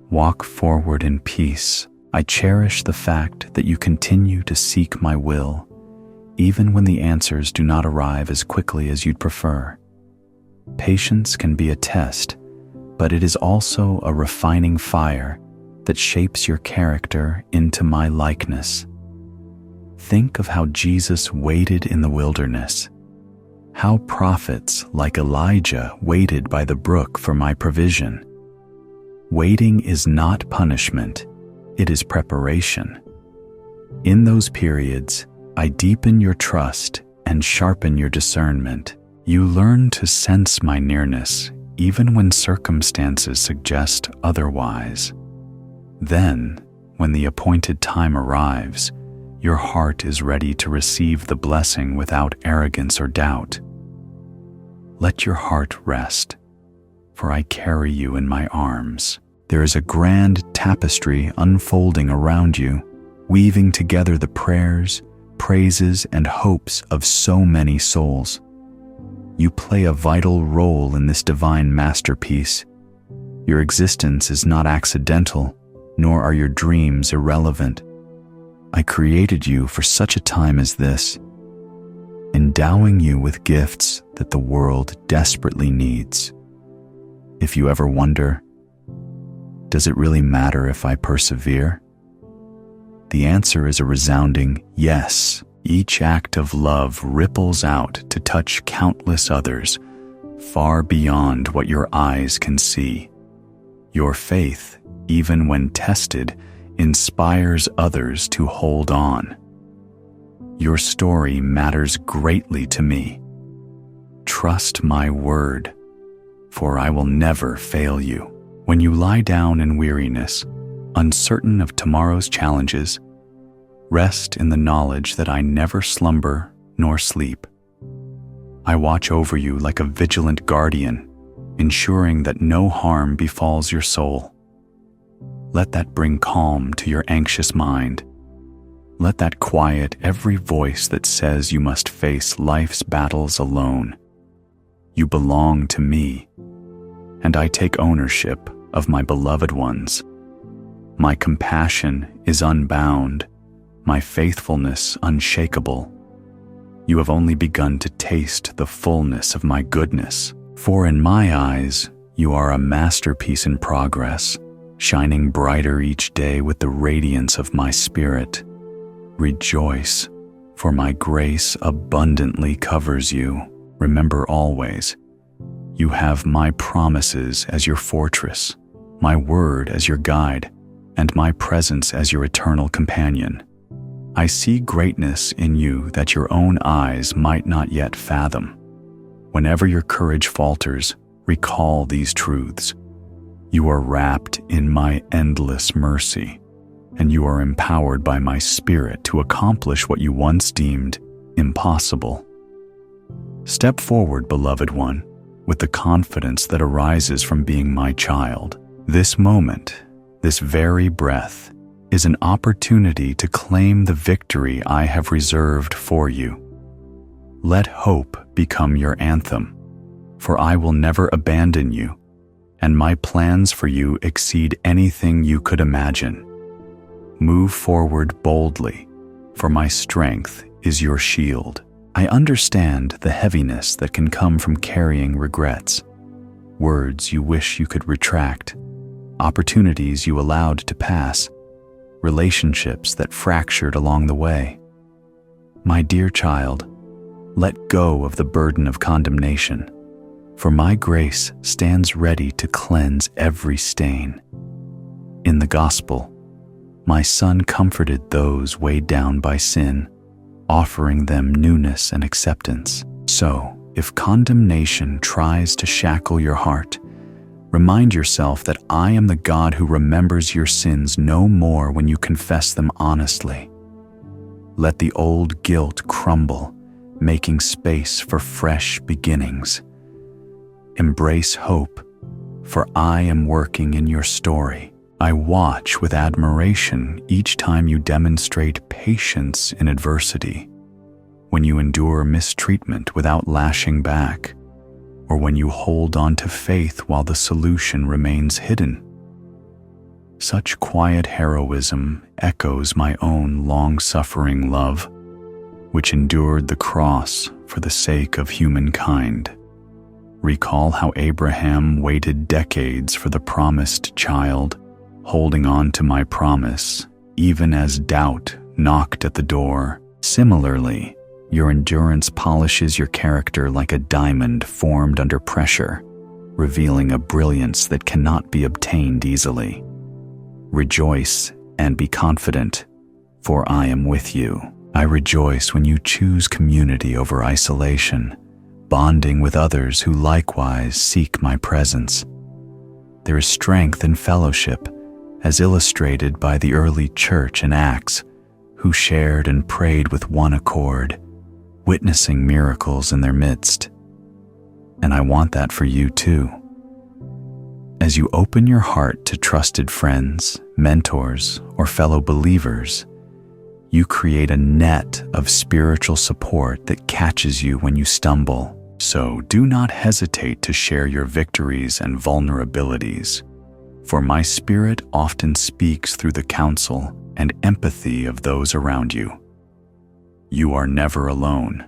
Walk forward in peace. I cherish the fact that you continue to seek my will, even when the answers do not arrive as quickly as you'd prefer. Patience can be a test, but it is also a refining fire that shapes your character into my likeness. Think of how Jesus waited in the wilderness, how prophets like Elijah waited by the brook for my provision. Waiting is not punishment, it is preparation. In those periods, I deepen your trust and sharpen your discernment. You learn to sense my nearness, even when circumstances suggest otherwise. Then, when the appointed time arrives, your heart is ready to receive the blessing without arrogance or doubt. Let your heart rest, for I carry you in my arms. There is a grand tapestry unfolding around you, weaving together the prayers, praises, and hopes of so many souls. You play a vital role in this divine masterpiece. Your existence is not accidental, nor are your dreams irrelevant. I created you for such a time as this, endowing you with gifts that the world desperately needs. If you ever wonder, does it really matter if I persevere? The answer is a resounding yes. Each act of love ripples out to touch countless others, far beyond what your eyes can see. Your faith, even when tested, inspires others to hold on. Your story matters greatly to me. Trust my word, for I will never fail you. When you lie down in weariness, uncertain of tomorrow's challenges, rest in the knowledge that I never slumber nor sleep. I watch over you like a vigilant guardian, ensuring that no harm befalls your soul. Let that bring calm to your anxious mind. Let that quiet every voice that says you must face life's battles alone. You belong to me, and I take ownership of my beloved ones. My compassion is unbound, my faithfulness unshakable. You have only begun to taste the fullness of my goodness, for in my eyes you are a masterpiece in progress, shining brighter each day with the radiance of my spirit. Rejoice, for my grace abundantly covers you. Remember always, you have my promises as your fortress, my word as your guide, and my presence as your eternal companion. I see greatness in you that your own eyes might not yet fathom. Whenever your courage falters, recall these truths. You are wrapped in my endless mercy, and you are empowered by my spirit to accomplish what you once deemed impossible. Step forward, beloved one, with the confidence that arises from being my child. This moment, this very breath, is an opportunity to claim the victory I have reserved for you. Let hope become your anthem, for I will never abandon you, and my plans for you exceed anything you could imagine. Move forward boldly, for my strength is your shield. I understand the heaviness that can come from carrying regrets, words you wish you could retract, opportunities you allowed to pass, relationships that fractured along the way. My dear child, let go of the burden of condemnation, for my grace stands ready to cleanse every stain. In the gospel, my Son comforted those weighed down by sin, offering them newness and acceptance. So, if condemnation tries to shackle your heart, remind yourself that I am the God who remembers your sins no more when you confess them honestly. Let the old guilt crumble, making space for fresh beginnings. Embrace hope, for I am working in your story. I watch with admiration each time you demonstrate patience in adversity, when you endure mistreatment without lashing back, or when you hold on to faith while the solution remains hidden. Such quiet heroism echoes my own long-suffering love, which endured the cross for the sake of humankind. Recall how Abraham waited decades for the promised child, holding on to my promise, even as doubt knocked at the door. Similarly, your endurance polishes your character like a diamond formed under pressure, revealing a brilliance that cannot be obtained easily. Rejoice and be confident, for I am with you. I rejoice when you choose community over isolation, bonding with others who likewise seek my presence. There is strength in fellowship, as illustrated by the early church in Acts, who shared and prayed with one accord, witnessing miracles in their midst. And I want that for you too. As you open your heart to trusted friends, mentors, or fellow believers, you create a net of spiritual support that catches you when you stumble. So do not hesitate to share your victories and vulnerabilities, for my Spirit often speaks through the counsel and empathy of those around you. You are never alone.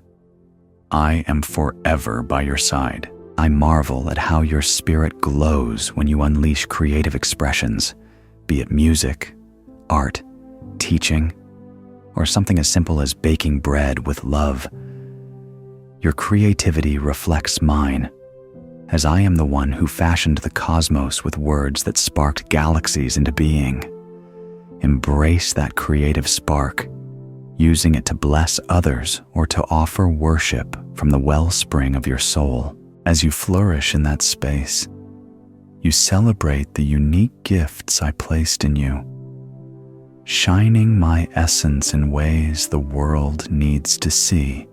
I am forever by your side. I marvel at how your spirit glows when you unleash creative expressions, be it music, art, teaching, or something as simple as baking bread with love. Your creativity reflects mine, as I am the one who fashioned the cosmos with words that sparked galaxies into being. Embrace that creative spark, using it to bless others or to offer worship from the wellspring of your soul. As you flourish in that space, you celebrate the unique gifts I placed in you, shining my essence in ways the world needs to see.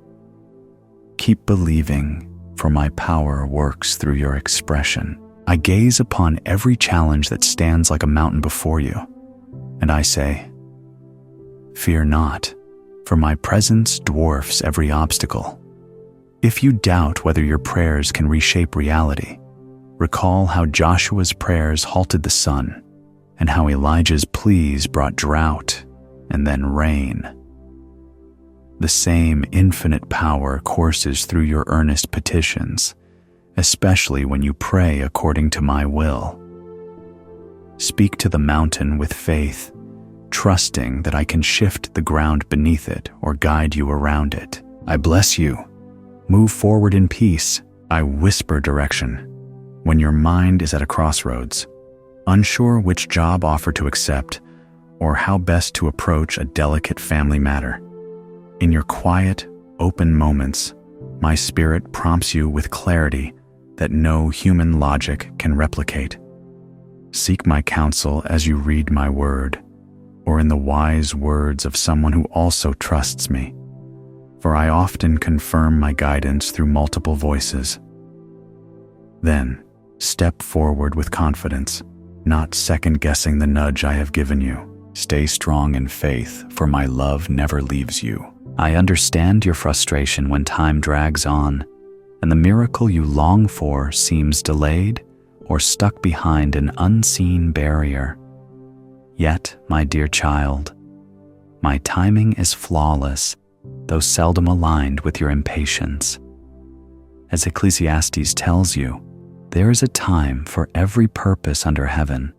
Keep believing, for my power works through your expression. I gaze upon every challenge that stands like a mountain before you, and I say, fear not, for my presence dwarfs every obstacle. If you doubt whether your prayers can reshape reality, recall how Joshua's prayers halted the sun, and how Elijah's pleas brought drought and then rain. The same infinite power courses through your earnest petitions, especially when you pray according to my will. Speak to the mountain with faith, trusting that I can shift the ground beneath it or guide you around it. I bless you. Move forward in peace. I whisper direction when your mind is at a crossroads, unsure which job offer to accept or how best to approach a delicate family matter. In your quiet, open moments, my spirit prompts you with clarity that no human logic can replicate. Seek my counsel as you read my word, or in the wise words of someone who also trusts me, for I often confirm my guidance through multiple voices. Then, step forward with confidence, not second-guessing the nudge I have given you. Stay strong in faith, for my love never leaves you. I understand your frustration when time drags on, and the miracle you long for seems delayed or stuck behind an unseen barrier. Yet, my dear child, my timing is flawless, though seldom aligned with your impatience. As Ecclesiastes tells you, there is a time for every purpose under heaven,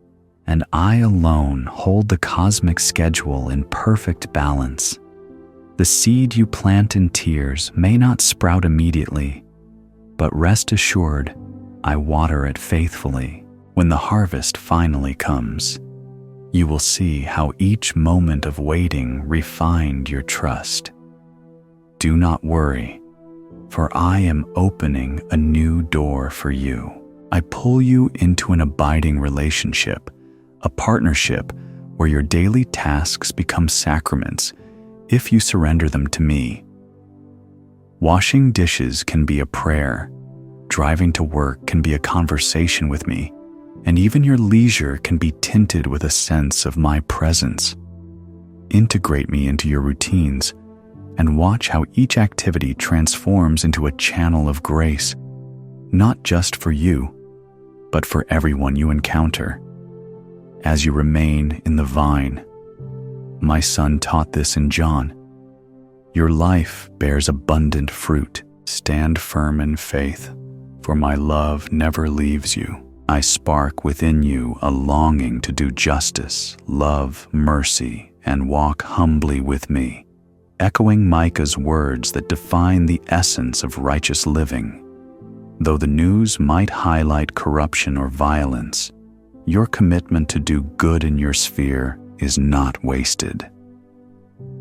and I alone hold the cosmic schedule in perfect balance. The seed you plant in tears may not sprout immediately, but rest assured, I water it faithfully. When the harvest finally comes, you will see how each moment of waiting refined your trust. Do not worry, for I am opening a new door for you. I pull you into an abiding relationship, a partnership where your daily tasks become sacraments if you surrender them to me. Washing dishes can be a prayer, driving to work can be a conversation with me, and even your leisure can be tinted with a sense of my presence. Integrate me into your routines and watch how each activity transforms into a channel of grace, not just for you, but for everyone you encounter. As you remain in the vine, my son taught this in John, your life bears abundant fruit. Stand firm in faith, for my love never leaves you. I spark within you a longing to do justice, love, mercy, and walk humbly with me. echoing Micah's words that define the essence of righteous living. Though the news might highlight corruption or violence, your commitment to do good in your sphere is not wasted.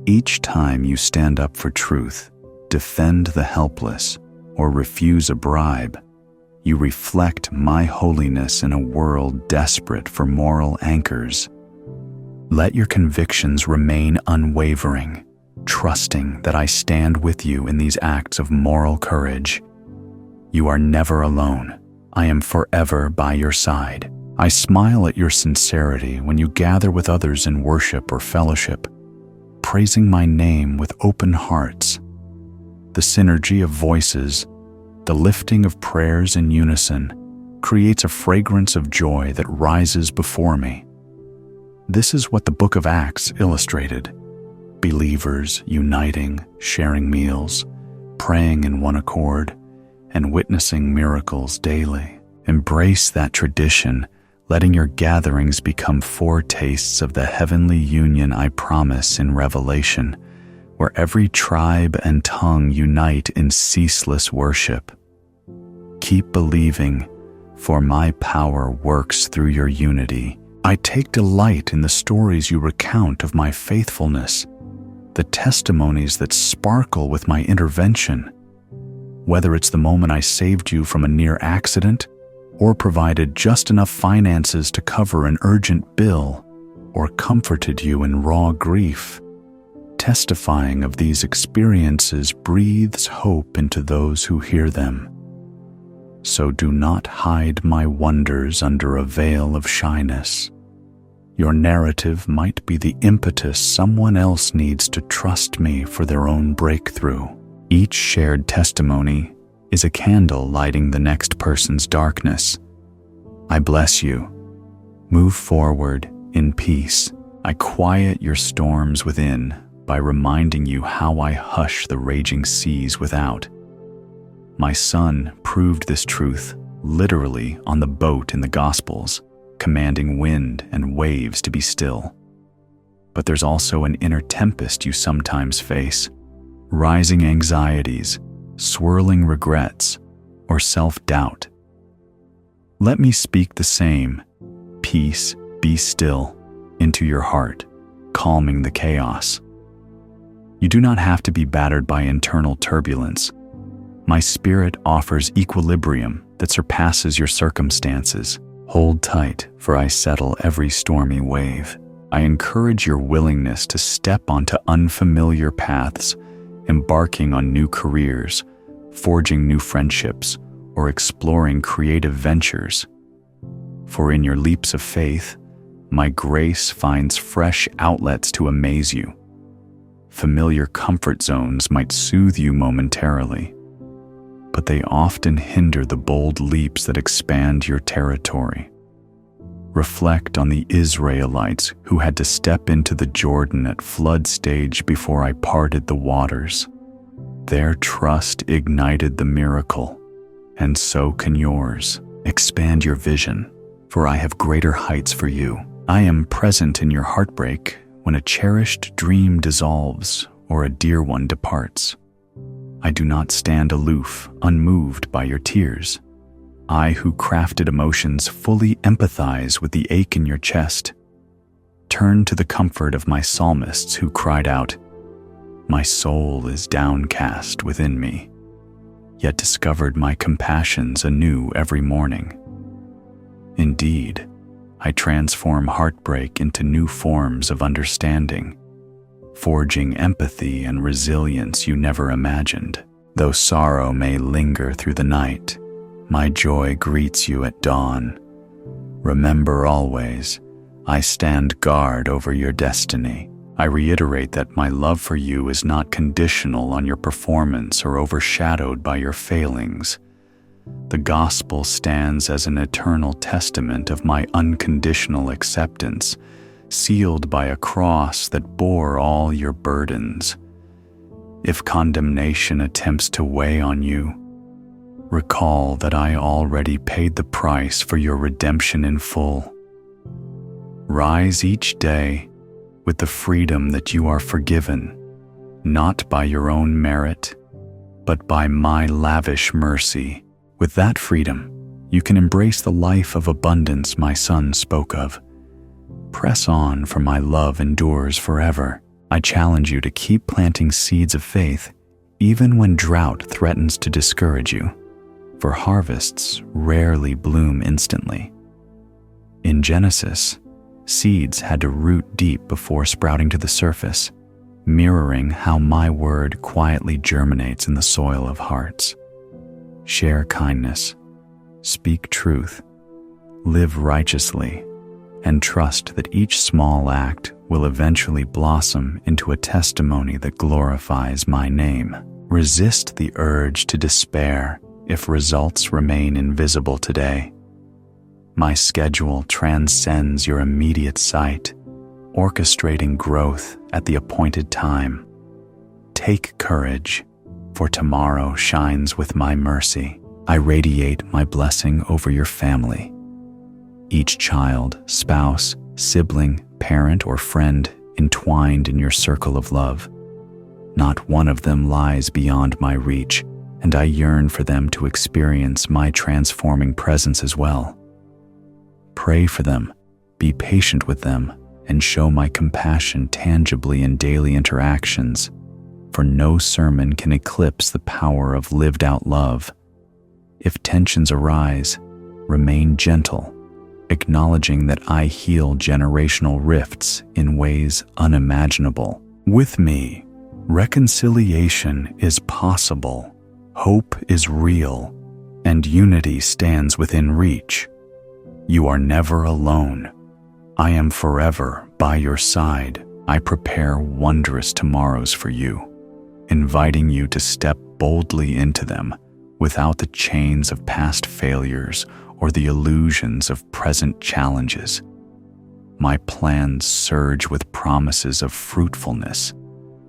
Each time you stand up for truth, defend the helpless, or refuse a bribe, you reflect my holiness in a world desperate for moral anchors. Let your convictions remain unwavering, trusting that I stand with you in these acts of moral courage. You are never alone. I am forever by your side. I smile at your sincerity when you gather with others in worship or fellowship, praising my name with open hearts. The synergy of voices, the lifting of prayers in unison, creates a fragrance of joy that rises before me. This is what the book of Acts illustrated. Believers uniting, sharing meals, praying in one accord, and witnessing miracles daily. Embrace that tradition, letting your gatherings become foretastes of the heavenly union I promise in Revelation, where every tribe and tongue unite in ceaseless worship. Keep believing, for my power works through your unity. I take delight in the stories you recount of my faithfulness, the testimonies that sparkle with my intervention. Whether it's the moment I saved you from a near accident, or provided just enough finances to cover an urgent bill, or comforted you in raw grief, testifying of these experiences breathes hope into those who hear them. So do not hide my wonders under a veil of shyness. Your narrative might be the impetus someone else needs to trust me for their own breakthrough. Each shared testimony is a candle lighting the next person's darkness. I bless you. Move forward in peace. I quiet your storms within by reminding you how I hush the raging seas without. My son proved this truth literally on the boat in the Gospels, commanding wind and waves to be still. But there's also an inner tempest you sometimes face, rising anxieties, swirling regrets, or self-doubt. Let me speak the same, peace, be still, into your heart, calming the chaos. You do not have to be battered by internal turbulence. My spirit offers equilibrium that surpasses your circumstances. Hold tight, for I settle every stormy wave. I encourage your willingness to step onto unfamiliar paths, embarking on new careers, forging new friendships, or exploring creative ventures. For in your leaps of faith, my grace finds fresh outlets to amaze you. Familiar comfort zones might soothe you momentarily, but they often hinder the bold leaps that expand your territory. Reflect on the Israelites who had to step into the Jordan at flood stage before I parted the waters. Their trust ignited the miracle, and so can yours. Expand your vision, for I have greater heights for you. I am present in your heartbreak when a cherished dream dissolves or a dear one departs. I do not stand aloof, unmoved by your tears. I who crafted emotions fully empathize with the ache in your chest. Turn to the comfort of my psalmists who cried out, "My soul is downcast within me," yet discovered my compassions anew every morning. Indeed, I transform heartbreak into new forms of understanding, forging empathy and resilience you never imagined. Though sorrow may linger through the night, my joy greets you at dawn. Remember always, I stand guard over your destiny. I reiterate that my love for you is not conditional on your performance or overshadowed by your failings. The gospel stands as an eternal testament of my unconditional acceptance, sealed by a cross that bore all your burdens. If condemnation attempts to weigh on you, recall that I already paid the price for your redemption in full. Rise each day with the freedom that you are forgiven, not by your own merit, but by my lavish mercy. With that freedom, you can embrace the life of abundance my son spoke of. Press on, for my love endures forever. I challenge you to keep planting seeds of faith, even when drought threatens to discourage you, for harvests rarely bloom instantly. In Genesis, seeds had to root deep before sprouting to the surface, mirroring how my word quietly germinates in the soil of hearts. Share kindness, speak truth, live righteously, and trust that each small act will eventually blossom into a testimony that glorifies my name. Resist the urge to despair if results remain invisible today. My schedule transcends your immediate sight, orchestrating growth at the appointed time. Take courage, for tomorrow shines with my mercy. I radiate my blessing over your family. Each child, spouse, sibling, parent, or friend entwined in your circle of love. Not one of them lies beyond my reach, and I yearn for them to experience my transforming presence as well. Pray for them, be patient with them, and show my compassion tangibly in daily interactions, for no sermon can eclipse the power of lived-out love. If tensions arise, remain gentle, acknowledging that I heal generational rifts in ways unimaginable. With me, reconciliation is possible, hope is real, and unity stands within reach. You are never alone. I am forever by your side. I prepare wondrous tomorrows for you, inviting you to step boldly into them without the chains of past failures or the illusions of present challenges. My plans surge with promises of fruitfulness,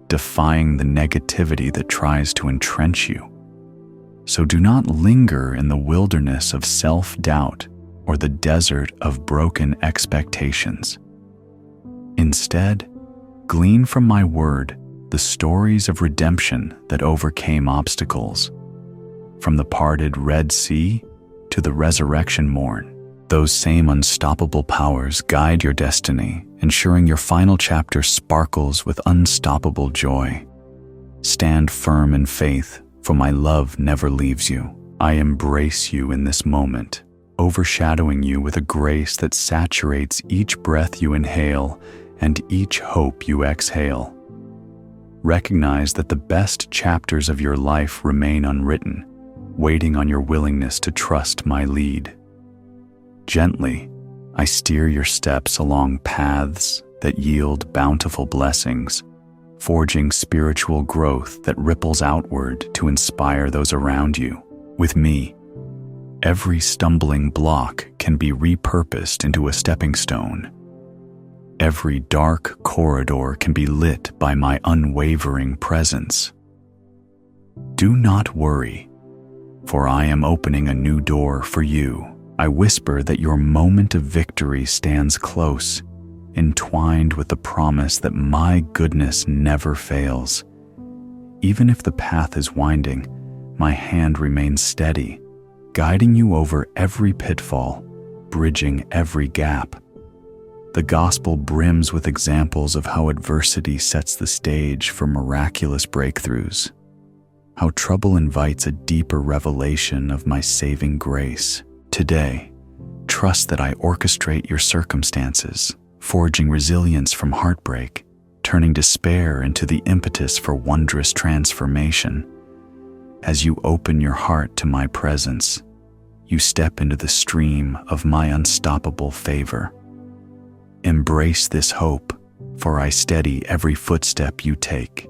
defying the negativity that tries to entrench you. So do not linger in the wilderness of self-doubt or the desert of broken expectations. Instead, glean from my word the stories of redemption that overcame obstacles. From the parted Red Sea to the resurrection morn, those same unstoppable powers guide your destiny, ensuring your final chapter sparkles with unstoppable joy. Stand firm in faith, for my love never leaves you. I embrace you in this moment, overshadowing you with a grace that saturates each breath you inhale and each hope you exhale. Recognize that the best chapters of your life remain unwritten, waiting on your willingness to trust my lead. Gently, I steer your steps along paths that yield bountiful blessings, forging spiritual growth that ripples outward to inspire those around you. With me, every stumbling block can be repurposed into a stepping stone. Every dark corridor can be lit by my unwavering presence. Do not worry, for I am opening a new door for you. I whisper that your moment of victory stands close, entwined with the promise that my goodness never fails. Even if the path is winding, my hand remains steady, guiding you over every pitfall, bridging every gap. The gospel brims with examples of how adversity sets the stage for miraculous breakthroughs, how trouble invites a deeper revelation of my saving grace. Today, trust that I orchestrate your circumstances, forging resilience from heartbreak, turning despair into the impetus for wondrous transformation. As you open your heart to my presence, you step into the stream of my unstoppable favor. Embrace this hope, for I steady every footstep you take.